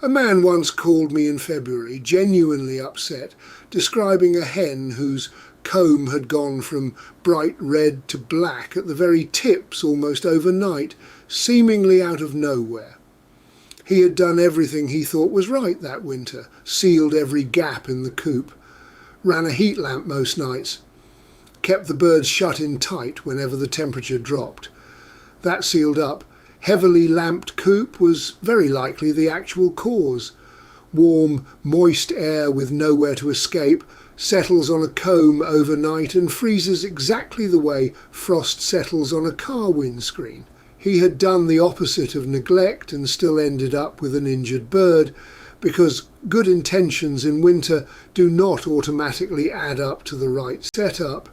A man once called me in February, genuinely upset, describing a hen whose comb had gone from bright red to black at the very tips almost overnight, seemingly out of nowhere. He had done everything he thought was right that winter, sealed every gap in the coop, ran a heat lamp most nights, kept the birds shut in tight whenever the temperature dropped. That sealed up, heavily lamped coop was very likely the actual cause. Warm, moist air with nowhere to escape settles on a comb overnight and freezes exactly the way frost settles on a car windscreen. He had done the opposite of neglect and still ended up with an injured bird, because good intentions in winter do not automatically add up to the right setup.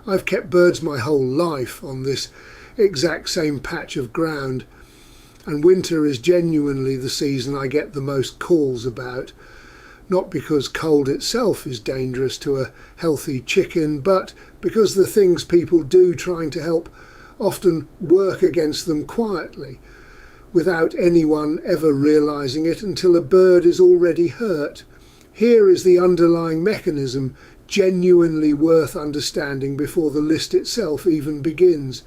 I've kept birds my whole life on this exact same patch of ground, and winter is genuinely the season I get the most calls about, not because cold itself is dangerous to a healthy chicken, but because the things people do trying to help often work against them quietly, without anyone ever realising it until a bird is already hurt. Here is the underlying mechanism, genuinely worth understanding before the list itself even begins.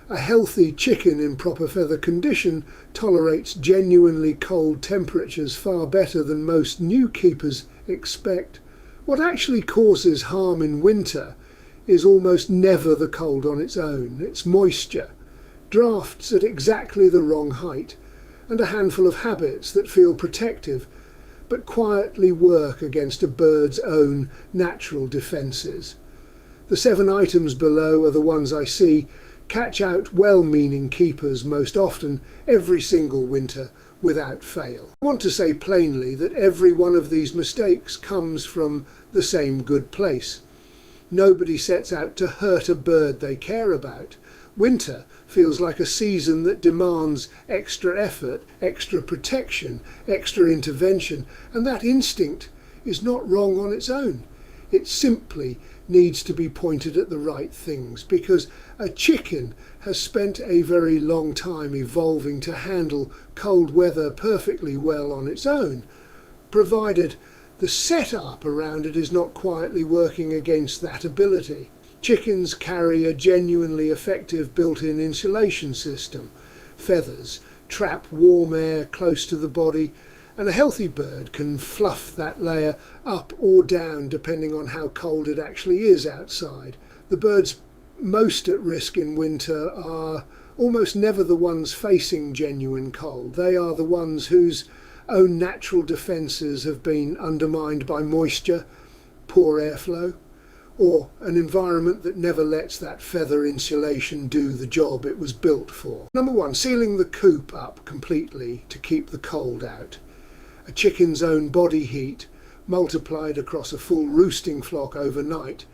A healthy chicken in proper feather condition tolerates genuinely cold temperatures far better than most new keepers expect. What actually causes harm in winter is almost never the cold on its own. It's moisture, drafts at exactly the wrong height, and a handful of habits that feel protective but quietly work against a bird's own natural defences. The 7 items below are the ones I see catch out well-meaning keepers most often every single winter without fail. I want to say plainly that every one of these mistakes comes from the same good place. Nobody sets out to hurt a bird they care about. Winter feels like a season that demands extra effort, extra protection, extra intervention, and that instinct is not wrong on its own. It simply needs to be pointed at the right things, because a chicken has spent a very long time evolving to handle cold weather perfectly well on its own, provided the setup around it is not quietly working against that ability. Chickens carry a genuinely effective built-in insulation system. Feathers trap warm air close to the body, and a healthy bird can fluff that layer up or down depending on how cold it actually is outside. The birds most at risk in winter are almost never the ones facing genuine cold. They are the ones whose own natural defences have been undermined by moisture, poor airflow, or an environment that never lets that feather insulation do the job it was built for. Number 1, sealing the coop up completely to keep the cold out. A chicken's own body heat, multiplied across a full roosting flock overnight,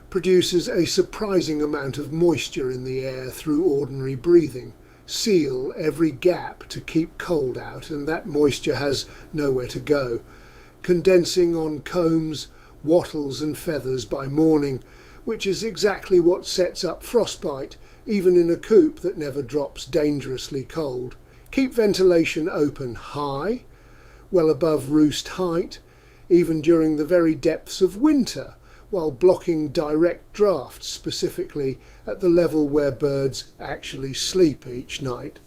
produces a surprising amount of moisture in the air through ordinary breathing. Seal every gap to keep cold out, and that moisture has nowhere to go, condensing on combs, wattles and feathers by morning, which is exactly what sets up frostbite, even in a coop that never drops dangerously cold. Keep ventilation open high, well above roost height, even during the very depths of winter, while blocking direct drafts, specifically at the level where birds actually sleep each night.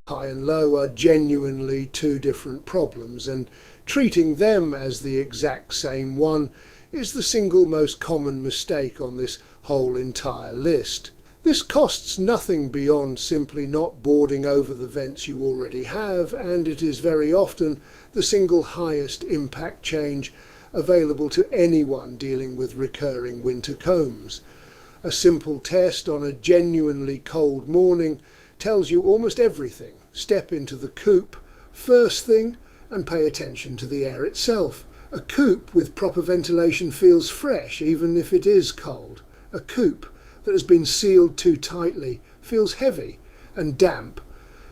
High and low are genuinely 2 different problems, and treating them as the exact same one is the single most common mistake on this whole entire list. This costs nothing beyond simply not boarding over the vents you already have, and it is very often the single highest impact change available to anyone dealing with recurring winter combs. A simple test on a genuinely cold morning tells you almost everything. Step into the coop first thing and pay attention to the air itself. A coop with proper ventilation feels fresh even if it is cold. A coop that has been sealed too tightly feels heavy and damp,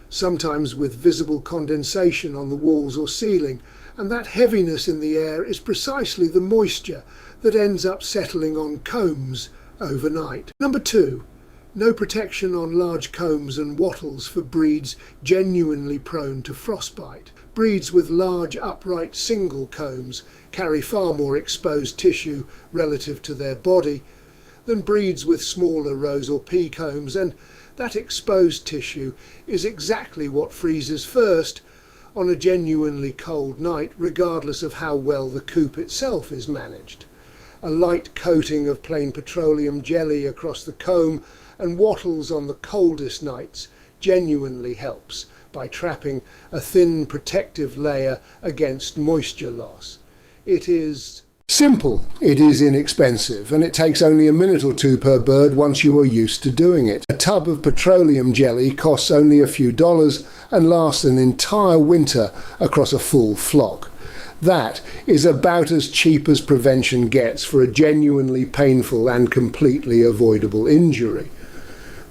sometimes with visible condensation on the walls or ceiling, and that heaviness in the air is precisely the moisture that ends up settling on combs overnight. Number 2, no protection on large combs and wattles for breeds genuinely prone to frostbite. Breeds with large upright single combs carry far more exposed tissue relative to their body than breeds with smaller rows or pea combs, and that exposed tissue is exactly what freezes first on a genuinely cold night, regardless of how well the coop itself is managed. A light coating of plain petroleum jelly across the comb and wattles on the coldest nights genuinely helps by trapping a thin protective layer against moisture loss. It is simple, it is inexpensive, and it takes only a minute or two per bird once you are used to doing it. A tub of petroleum jelly costs only a few dollars and lasts an entire winter across a full flock. That is about as cheap as prevention gets for a genuinely painful and completely avoidable injury.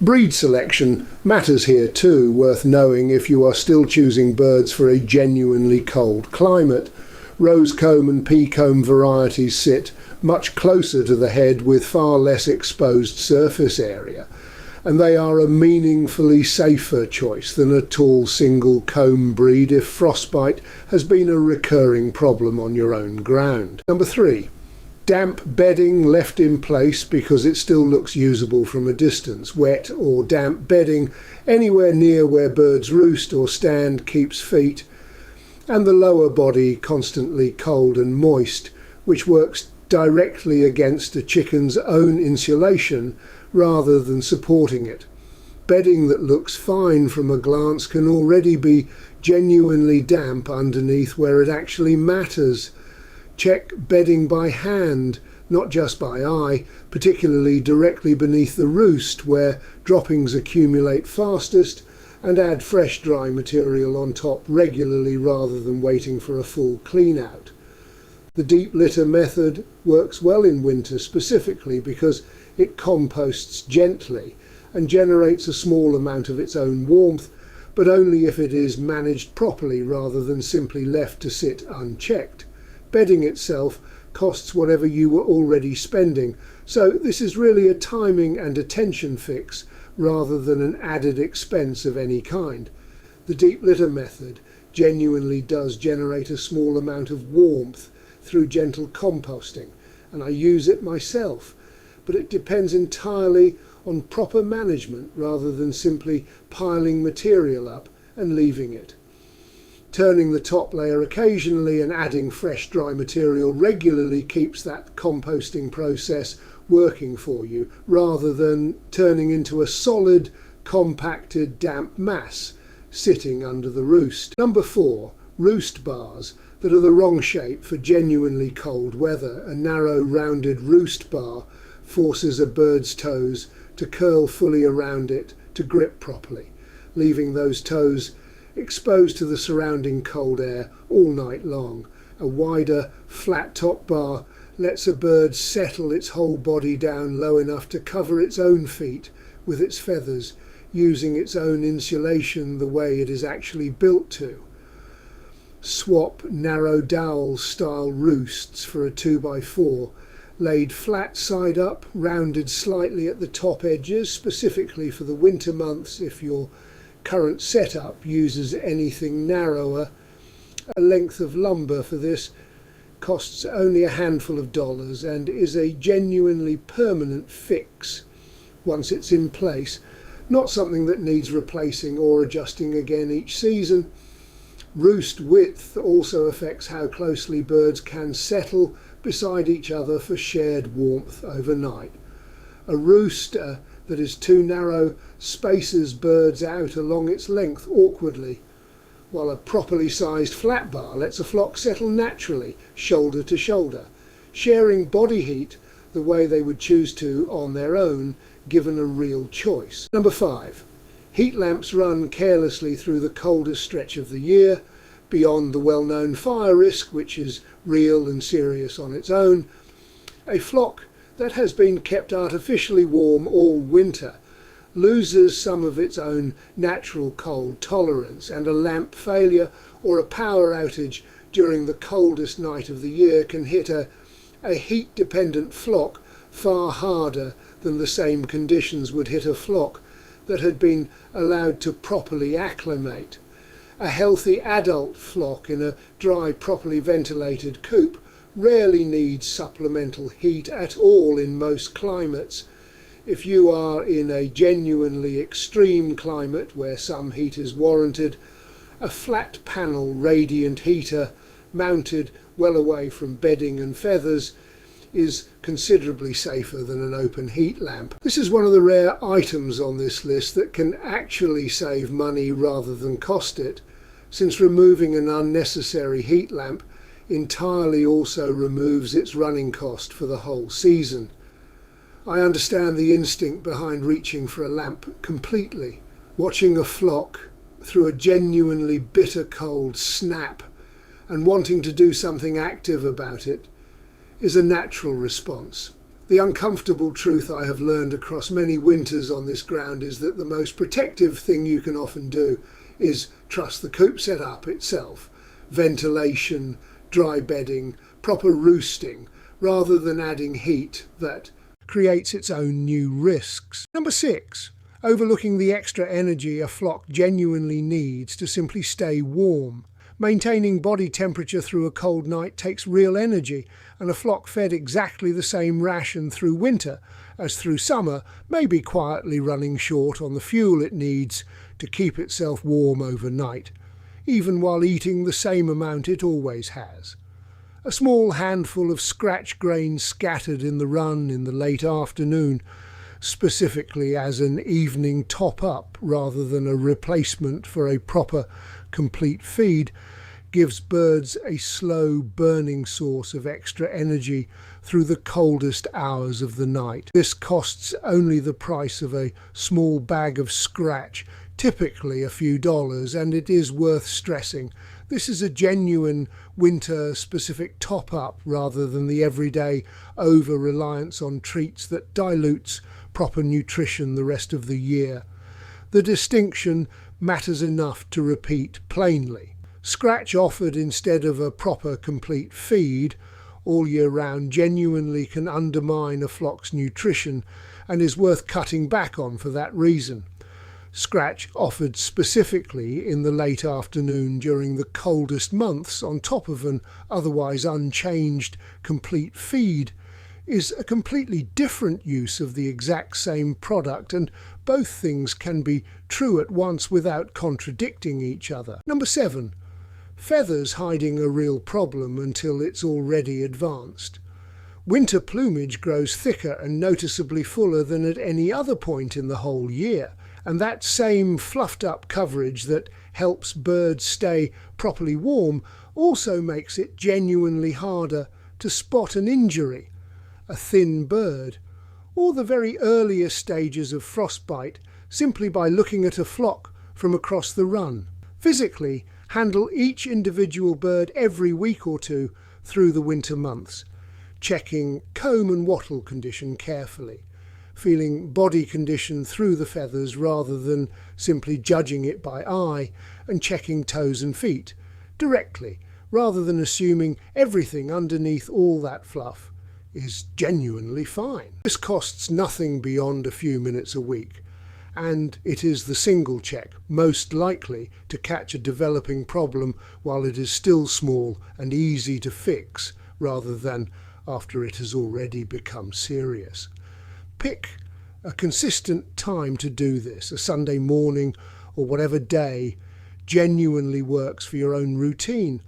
Breed selection matters here too, worth knowing if you are still choosing birds for a genuinely cold climate. Rose comb and pea comb varieties sit much closer to the head with far less exposed surface area, and they are a meaningfully safer choice than a tall single comb breed if frostbite has been a recurring problem on your own ground. Number 3. Damp bedding left in place because it still looks usable from a distance. Wet or damp bedding anywhere near where birds roost or stand keeps feet and the lower body constantly cold and moist, which works directly against a chicken's own insulation rather than supporting it. Bedding that looks fine from a glance can already be genuinely damp underneath where it actually matters. Check bedding by hand, not just by eye, particularly directly beneath the roost where droppings accumulate fastest, and add fresh dry material on top regularly rather than waiting for a full clean out. The deep litter method works well in winter specifically because it composts gently and generates a small amount of its own warmth, but only if it is managed properly rather than simply left to sit unchecked. Bedding itself costs whatever you were already spending, so this is really a timing and attention fix rather than an added expense of any kind. The deep litter method genuinely does generate a small amount of warmth through gentle composting, and I use it myself, but it depends entirely on proper management rather than simply piling material up and leaving it. Turning the top layer occasionally and adding fresh dry material regularly keeps that composting process working for you rather than turning into a solid, compacted, damp mass sitting under the roost. Number 4, roost bars that are the wrong shape for genuinely cold weather. A narrow, rounded roost bar forces a bird's toes to curl fully around it to grip properly, leaving those toes exposed to the surrounding cold air all night long. A wider, flat-top bar lets a bird settle its whole body down low enough to cover its own feet with its feathers, using its own insulation the way it is actually built to. Swap narrow dowel style roosts for a 2x4, laid flat side up, rounded slightly at the top edges, specifically for the winter months if your current setup uses anything narrower. A length of lumber for this costs only a handful of dollars and is a genuinely permanent fix once it's in place, not something that needs replacing or adjusting again each season. Roost width also affects how closely birds can settle beside each other for shared warmth overnight. A rooster that is too narrow spaces birds out along its length awkwardly, while a properly sized flat bar lets a flock settle naturally, shoulder to shoulder, sharing body heat the way they would choose to on their own, given a real choice. Number 5. Heat lamps run carelessly through the coldest stretch of the year, beyond the well-known fire risk, which is real and serious on its own. A flock that has been kept artificially warm all winter loses some of its own natural cold tolerance, and a lamp failure or a power outage during the coldest night of the year can hit a heat-dependent flock far harder than the same conditions would hit a flock that had been allowed to properly acclimate. A healthy adult flock in a dry, properly ventilated coop rarely needs supplemental heat at all in most climates. If you are in a genuinely extreme climate where some heat is warranted, a flat panel radiant heater mounted well away from bedding and feathers is considerably safer than an open heat lamp. This is one of the rare items on this list that can actually save money rather than cost it, since removing an unnecessary heat lamp entirely also removes its running cost for the whole season. I understand the instinct behind reaching for a lamp completely. Watching a flock through a genuinely bitter cold snap and wanting to do something active about it is a natural response. The uncomfortable truth I have learned across many winters on this ground is that the most protective thing you can often do is trust the coop setup itself, ventilation, dry bedding, proper roosting, rather than adding heat that creates its own new risks. Number 6. Overlooking the extra energy a flock genuinely needs to simply stay warm. Maintaining body temperature through a cold night takes real energy, and a flock fed exactly the same ration through winter as through summer may be quietly running short on the fuel it needs to keep itself warm overnight, even while eating the same amount it always has. A small handful of scratch grains scattered in the run in the late afternoon, specifically as an evening top-up rather than a replacement for a proper, complete feed, gives birds a slow burning source of extra energy through the coldest hours of the night. This costs only the price of a small bag of scratch, typically a few dollars, and it is worth stressing. This is a genuine winter-specific top-up rather than the everyday over-reliance on treats that dilutes proper nutrition the rest of the year. The distinction matters enough to repeat plainly. Scratch offered instead of a proper complete feed all year round genuinely can undermine a flock's nutrition and is worth cutting back on for that reason. Scratch offered specifically in the late afternoon during the coldest months on top of an otherwise unchanged complete feed is a completely different use of the exact same product, and both things can be true at once without contradicting each other. Number 7. Feathers hiding a real problem until it's already advanced. Winter plumage grows thicker and noticeably fuller than at any other point in the whole year, and that same fluffed up coverage that helps birds stay properly warm also makes it genuinely harder to spot an injury, a thin bird, or the very earliest stages of frostbite simply by looking at a flock from across the run. Physically, handle each individual bird every week or two through the winter months, checking comb and wattle condition carefully, feeling body condition through the feathers rather than simply judging it by eye, and checking toes and feet directly rather than assuming everything underneath all that fluff is genuinely fine. This costs nothing beyond a few minutes a week, and it is the single check most likely to catch a developing problem while it is still small and easy to fix rather than after it has already become serious. Pick a consistent time to do this, a Sunday morning or whatever day genuinely works for your own routine,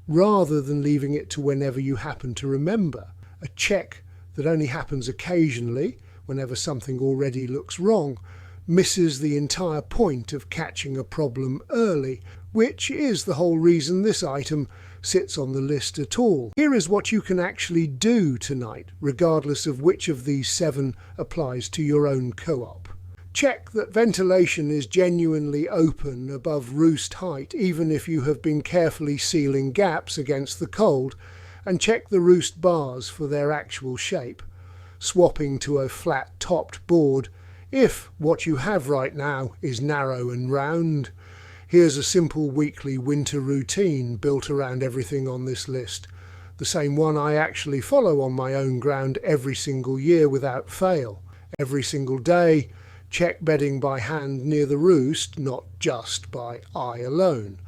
rather than leaving it to whenever you happen to remember. A check that only happens occasionally, whenever something already looks wrong, misses the entire point of catching a problem early, which is the whole reason this item sits on the list at all. Here is what you can actually do tonight, regardless of which of these 7 applies to your own co-op. Check that ventilation is genuinely open above roost height, even if you have been carefully sealing gaps against the cold, and check the roost bars for their actual shape, swapping to a flat-topped board if what you have right now is narrow and round. Here's a simple weekly winter routine built around everything on this list, the same one I actually follow on my own ground every single year without fail. Every single day, check bedding by hand near the roost, not just by eye alone.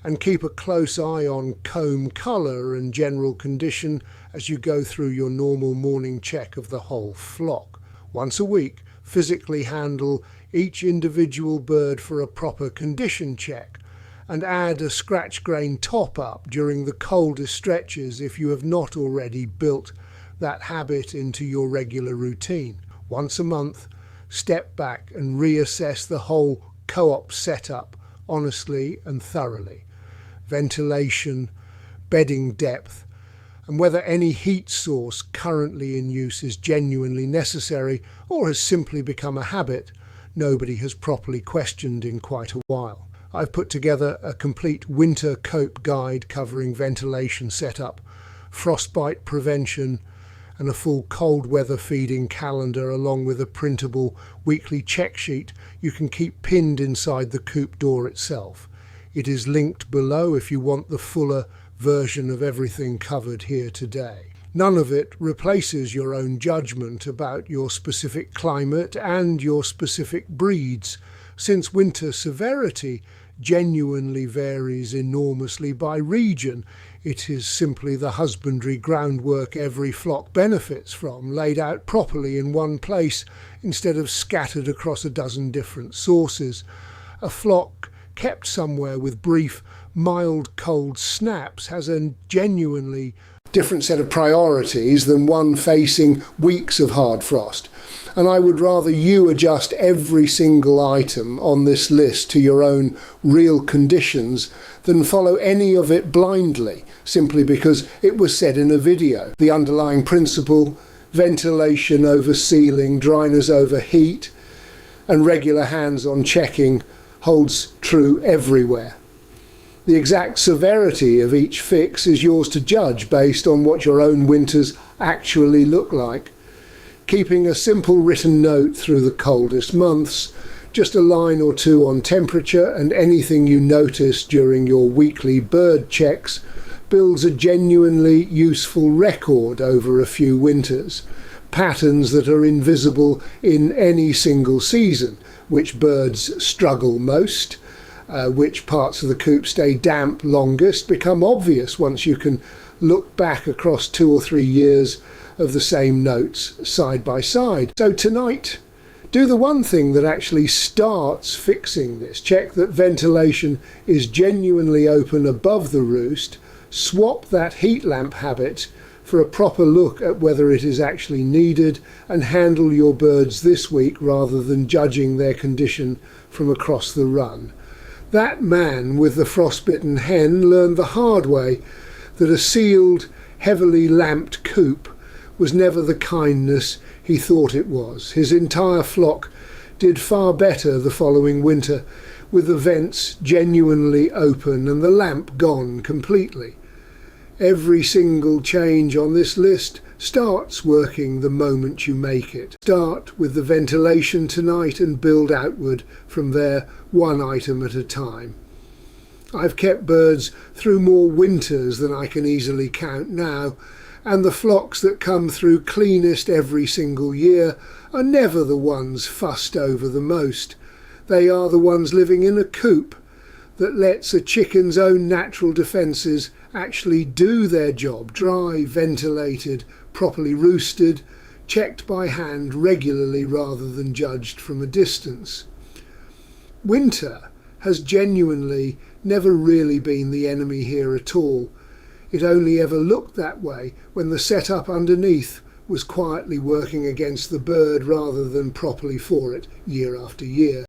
and keep a close eye on comb colour and general condition as you go through your normal morning check of the whole flock. Once a week, physically handle each individual bird for a proper condition check, and add a scratch grain top-up during the coldest stretches if you have not already built that habit into your regular routine. Once a month, step back and reassess the whole co-op setup honestly and thoroughly. Ventilation, bedding depth, and whether any heat source currently in use is genuinely necessary or has simply become a habit nobody has properly questioned in quite a while. I've put together a complete winter cope guide covering ventilation setup, frostbite prevention, and a full cold weather feeding calendar, along with a printable weekly check sheet you can keep pinned inside the coop door itself. It is linked below if you want the fuller version of everything covered here today. None of it replaces your own judgment about your specific climate and your specific breeds, since winter severity genuinely varies enormously by region. It is simply the husbandry groundwork every flock benefits from, laid out properly in one place instead of scattered across a dozen different sources. A flock kept somewhere with brief, mild cold snaps has a genuinely different set of priorities than one facing weeks of hard frost. And I would rather you adjust every single item on this list to your own real conditions than follow any of it blindly, simply because it was said in a video. The underlying principle, ventilation over sealing, dryness over heat, and regular hands-on checking holds true everywhere. The exact severity of each fix is yours to judge based on what your own winters actually look like. Keeping a simple written note through the coldest months, just a line or two on temperature and anything you notice during your weekly bird checks, builds a genuinely useful record over a few winters. Patterns that are invisible in any single season, which birds struggle most, which parts of the coop stay damp longest, become obvious once you can look back across 2 or 3 years of the same notes side by side. So tonight, do the one thing that actually starts fixing this. Check that ventilation is genuinely open above the roost. Swap that heat lamp habit for a proper look at whether it is actually needed, and handle your birds this week rather than judging their condition from across the run. That man with the frostbitten hen learned the hard way that a sealed, heavily lamped coop was never the kindness he thought it was. His entire flock did far better the following winter, with the vents genuinely open and the lamp gone completely. Every single change on this list starts working the moment you make it. Start with the ventilation tonight and build outward from there, one item at a time. I've kept birds through more winters than I can easily count now, and the flocks that come through cleanest every single year are never the ones fussed over the most. They are the ones living in a coop that lets a chicken's own natural defences actually do their job, dry, ventilated, properly roosted, checked by hand regularly rather than judged from a distance. Winter has genuinely never really been the enemy here at all. It only ever looked that way when the setup underneath was quietly working against the bird rather than properly for it year after year.